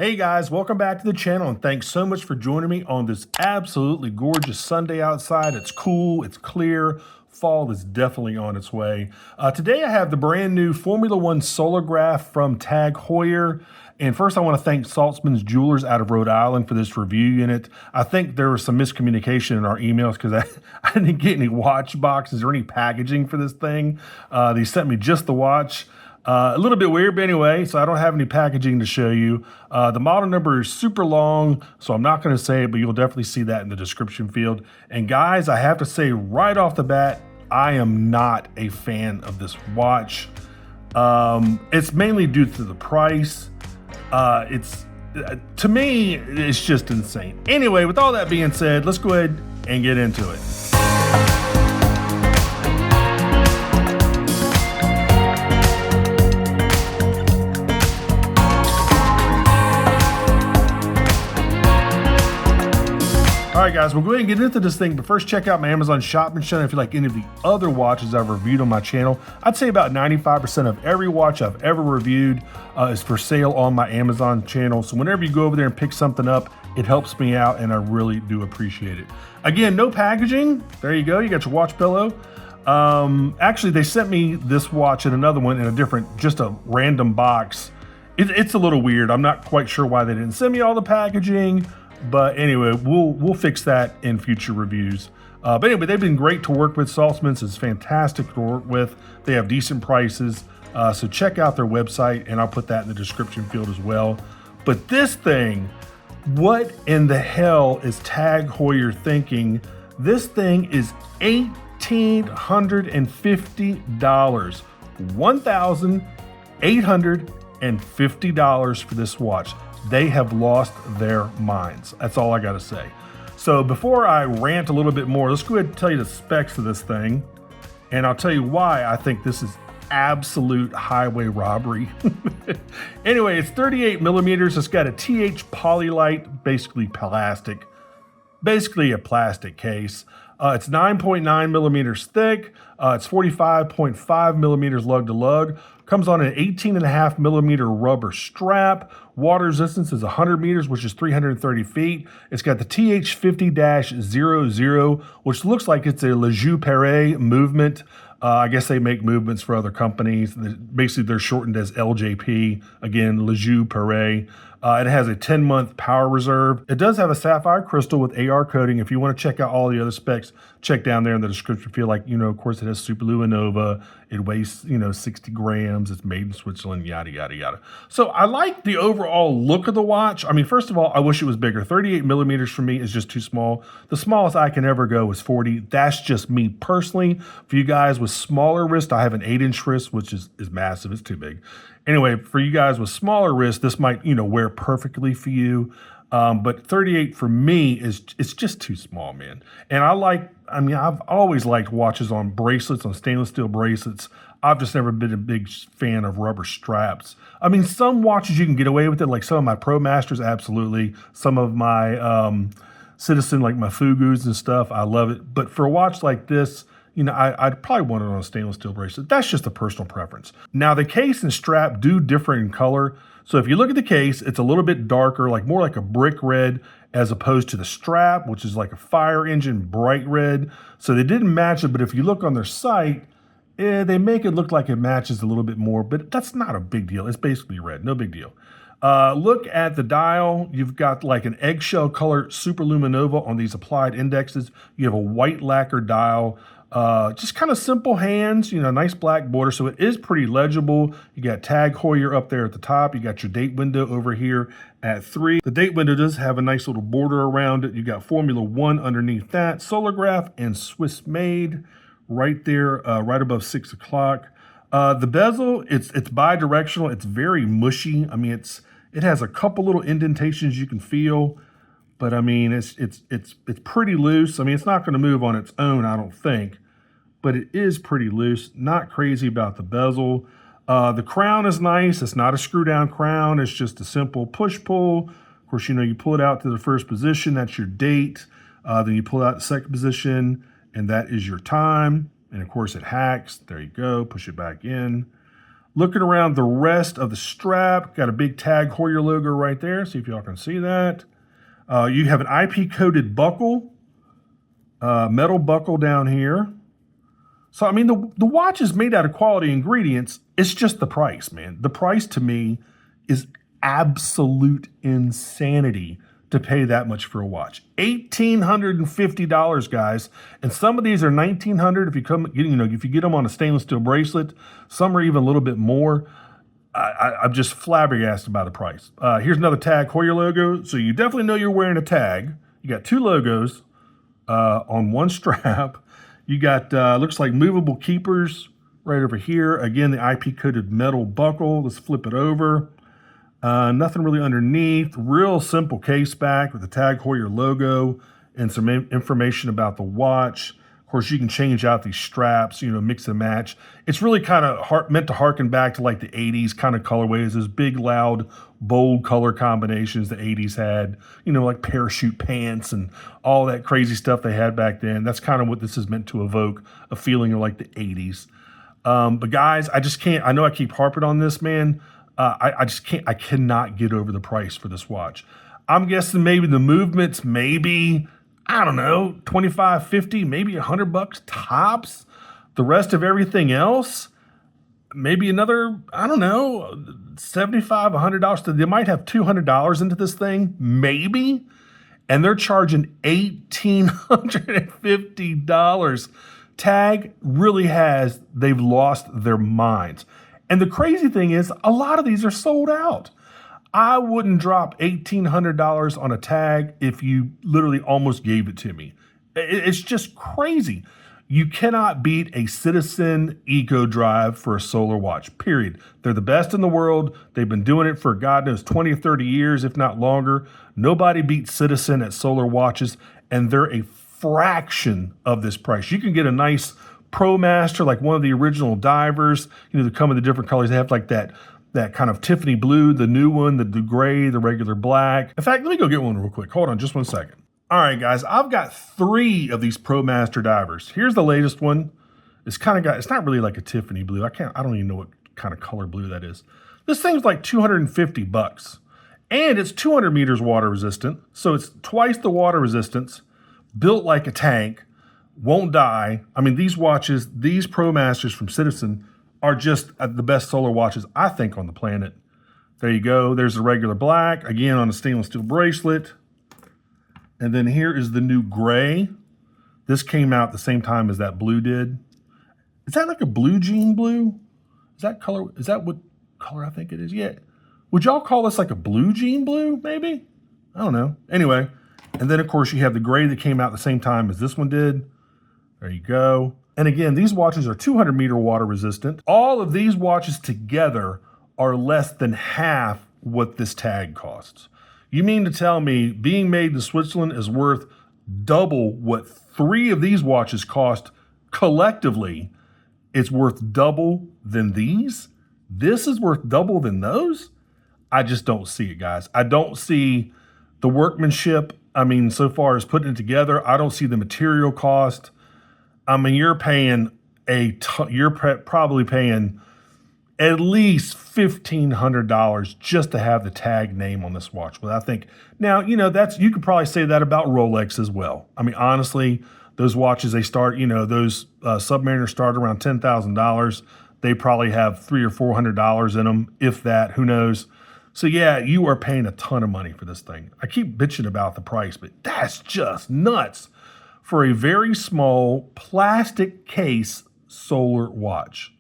Hey guys, welcome back to the channel and thanks so much for joining me on this absolutely gorgeous Sunday outside. It's cool, it's clear, fall is definitely on its way. Today I have the brand new Formula One Solargraph from TAG Heuer. And first I want to thank Saltzman's Jewelers out of Rhode Island for this review unit. I think there was some miscommunication in our emails because I didn't get any watch boxes or any packaging for this thing. They sent me just the watch. A little bit weird, but anyway, so I don't have any packaging to show you. The model number is super long, so I'm not going to say it, but you'll definitely see that in the description field. And guys, I have to say right off the bat, I am not a fan of this watch. It's mainly due to the price. To me, it's just insane. Anyway, with all that being said, let's go ahead and get into it. All right, guys, we'll go ahead and get into this thing, but first check out my Amazon shopping channel if you like any of the other watches I've reviewed on my channel. I'd say about 95% of every watch I've ever reviewed is for sale on my Amazon channel. So whenever you go over there and pick something up, it helps me out and I really do appreciate it. Again, no packaging. There you go. You got your watch pillow. Actually, they sent me this watch and another one in a different, just a random box. It's a little weird. I'm not quite sure why they didn't send me all the packaging. But anyway, we'll fix that in future reviews. But anyway, they've been great to work with. Saltzman's is fantastic to work with. They have decent prices. So check out their website, and I'll put that in the description field as well. But this thing, what in the hell is TAG Heuer thinking? This thing is $1,850. $1,850 for this watch. They have lost their minds. That's all I gotta say. So before I rant a little bit more, let's go ahead and tell you the specs of this thing. And I'll tell you why I think this is absolute highway robbery. Anyway, it's 38 millimeters. It's got a TH-Polylight, basically plastic, basically a plastic case. It's 9.9 millimeters thick. It's 45.5 millimeters lug to lug. Comes on an 18.5 millimeter rubber strap. Water resistance is 100 meters, which is 330 feet. It's got the TH50-00, which looks like it's a Joux-Perret movement. I guess they make movements for other companies. Basically, they're shortened as LJP. Again, Joux-Perret. It has a 10-month power reserve. It does have a sapphire crystal with AR coating. If you want to check out all the other specs, check down there in the description field. Like, of course, it has Super-LumiNova. It weighs, 60 grams. It's made in Switzerland, yada, yada, yada. So I like the overall look of the watch. I mean, first of all, I wish it was bigger. 38 millimeters for me is just too small. The smallest I can ever go is 40. That's just me personally. For you guys with smaller wrist, I have an 8-inch wrist, which is massive. It's too big. Anyway, for you guys with smaller wrists, this might, wear perfectly for you. But 38 for me it's just too small, man. And I've always liked watches on bracelets, on stainless steel bracelets. I've just never been a big fan of rubber straps. I mean, some watches you can get away with it, like some of my Pro Masters, absolutely. Some of my Citizen, like my Fugus and stuff, I love it. But for a watch like this, I'd probably want it on a stainless steel bracelet. That's just a personal preference. Now, the case and strap do differ in color. So if you look at the case, it's a little bit darker, more like a brick red, as opposed to the strap, which is like a fire engine bright red. So they didn't match it, but if you look on their site, they make it look like it matches a little bit more, but that's not a big deal. It's basically red, no big deal. Look at the dial. You've got like an eggshell color Super-LumiNova on these applied indexes. You have a white lacquer dial. Just kind of simple hands, nice black border. So it is pretty legible. You got TAG Heuer up there at the top. You got your date window over here at 3. The date window does have a nice little border around it. You got Formula One underneath that, Solargraph and Swiss made right there, right above 6 o'clock. The bezel, it's bi-directional. It's very mushy. I mean, it has a couple little indentations you can feel. But I mean, it's pretty loose. I mean, it's not going to move on its own, I don't think. But it is pretty loose. Not crazy about the bezel. The crown is nice. It's not a screw down crown. It's just a simple push-pull. Of course, you pull it out to the first position. That's your date. Then you pull out the second position, and that is your time. And of course, it hacks. There you go. Push it back in. Looking around the rest of the strap, got a big tag Heuer logo right there. See if y'all can see that. You have an IP-coated buckle, metal buckle down here. So, I mean, the watch is made out of quality ingredients. It's just the price, man. The price to me is absolute insanity to pay that much for a watch. $1,850, guys. And some of these are $1,900 if you get them on a stainless steel bracelet. Some are even a little bit more. I'm just flabbergasted by the price. Here's another tag Heuer logo. So you definitely know you're wearing a tag. You got two logos on one strap. You got, looks like movable keepers right over here. Again, the IP-coated metal buckle. Let's flip it over. Nothing really underneath. Real simple case back with the tag Heuer logo and some information about the watch. Of course, you can change out these straps, mix and match. It's really kind of meant to harken back to like the 80s kind of colorways, those big, loud, bold color combinations the 80s had, like parachute pants and all that crazy stuff they had back then. That's kind of what this is meant to evoke, a feeling of like the 80s. But guys, I just can't, I know I keep harping on this, man. I just can't, I cannot get over the price for this watch. I'm guessing maybe the movements, I don't know, 25, 50, maybe $100 tops. The rest of everything else, maybe another, I don't know, $75, $100. They might have $200 into this thing, maybe. And they're charging $1,850. Tag really they've lost their minds. And the crazy thing is, a lot of these are sold out. I wouldn't drop $1,800 on a tag if you literally almost gave it to me. It's just crazy. You cannot beat a Citizen Eco Drive for a solar watch, period. They're the best in the world. They've been doing it for God knows 20 or 30 years, if not longer. Nobody beats Citizen at solar watches, and they're a fraction of this price. You can get a nice ProMaster, like one of the original divers, they come in the different colors. They have like that kind of Tiffany blue, the new one, the gray, the regular black. In fact, let me go get one real quick. Hold on just one second. All right, guys, I've got 3 of these ProMaster divers. Here's the latest one. It's it's not really like a Tiffany blue. I don't even know what kind of color blue that is. This thing's like $250. And it's 200 meters water resistant. So it's twice the water resistance, built like a tank. Won't die. I mean, these watches, these ProMasters from Citizen are just the best solar watches, I think, on the planet. There you go. There's the regular black, again, on a stainless steel bracelet. And then here is the new gray. This came out the same time as that blue did. Is that like a blue jean blue? Is that what color I think it is? Yeah. Would y'all call this like a blue jean blue, maybe? I don't know. Anyway, and then, of course, you have the gray that came out the same time as this one did. There you go. And again, these watches are 200 meter water resistant. All of these watches together are less than half what this tag costs. You mean to tell me being made in Switzerland is worth double what 3 of these watches cost collectively? It's worth double than these? This is worth double than those? I just don't see it, guys. I don't see the workmanship. I mean, so far as putting it together, I don't see the material cost. I mean, you're probably paying at least $1,500 just to have the tag name on this watch. But I think now, you could probably say that about Rolex as well. I mean, honestly, those watches, they start, those Submariners start around $10,000. They probably have $300 or $400 in them, if that, who knows. So yeah, you are paying a ton of money for this thing. I keep bitching about the price, but that's just nuts for a very small plastic case solar watch.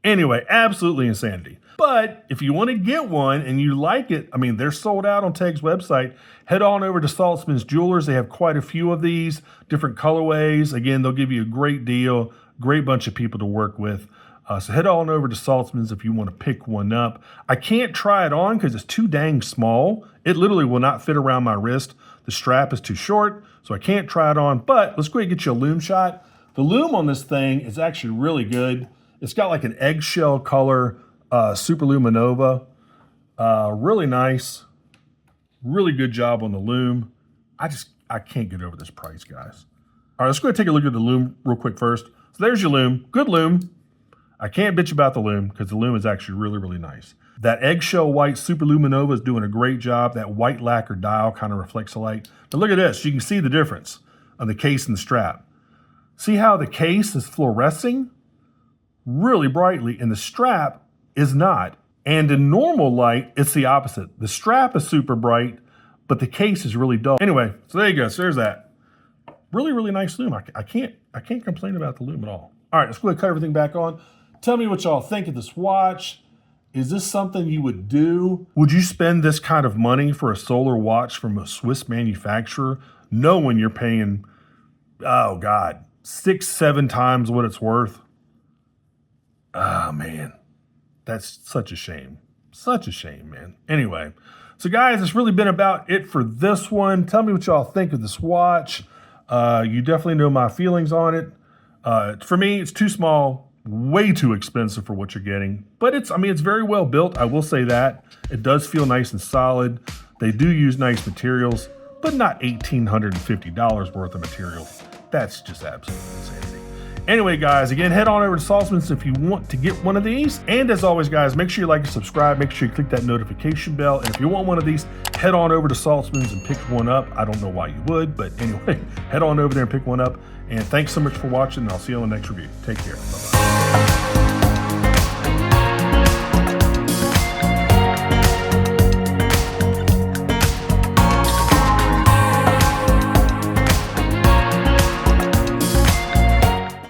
Anyway, absolutely insanity. But if you want to get one and you like it, I mean, they're sold out on TAG's website. Head on over to Saltzman's Jewelers. They have quite a few of these, different colorways. Again, they'll give you a great deal, great bunch of people to work with. So head on over to Saltzman's if you want to pick one up. I can't try it on because it's too dang small. It literally will not fit around my wrist. The strap is too short, so I can't try it on. But let's go ahead and get you a lume shot. The lume on this thing is actually really good. It's got like an eggshell color, Super-LumiNova. Really nice. Really good job on the lume. I can't get over this price, guys. All right, let's go ahead and take a look at the lume real quick first. So there's your lume. Good lume. I can't bitch about the Lume because the Lume is actually really, really nice. That eggshell white Super-LumiNova is doing a great job. That white lacquer dial kind of reflects the light. But look at this. You can see the difference on the case and the strap. See how the case is fluorescing really brightly and the strap is not. And in normal light, it's the opposite. The strap is super bright, but the case is really dull. Anyway, so there you go. So there's that. Really, really nice Lume. I can't complain about the Lume at all. All right, let's go ahead and cut everything back on. Tell me what y'all think of this watch. Is this something you would do? Would you spend this kind of money for a solar watch from a Swiss manufacturer, knowing you're paying, oh God, 6-7 times what it's worth? Ah, man, that's such a shame. Such a shame, man. Anyway, so guys, it's really been about it for this one. Tell me what y'all think of this watch. You definitely know my feelings on it. For me, it's too small. Way too expensive for what you're getting, but it's very well built. I will say that it does feel nice and solid. They do use nice materials, but not $1,850 worth of materials. That's just absolutely insanity. Anyway, guys, again, head on over to Saltzman's if you want to get one of these. And as always, guys, make sure you like and subscribe. Make sure you click that notification bell. And if you want one of these, head on over to Saltzman's and pick one up. I don't know why you would, but anyway, head on over there and pick one up. And thanks so much for watching, and I'll see you on the next review. Take care. Bye-bye.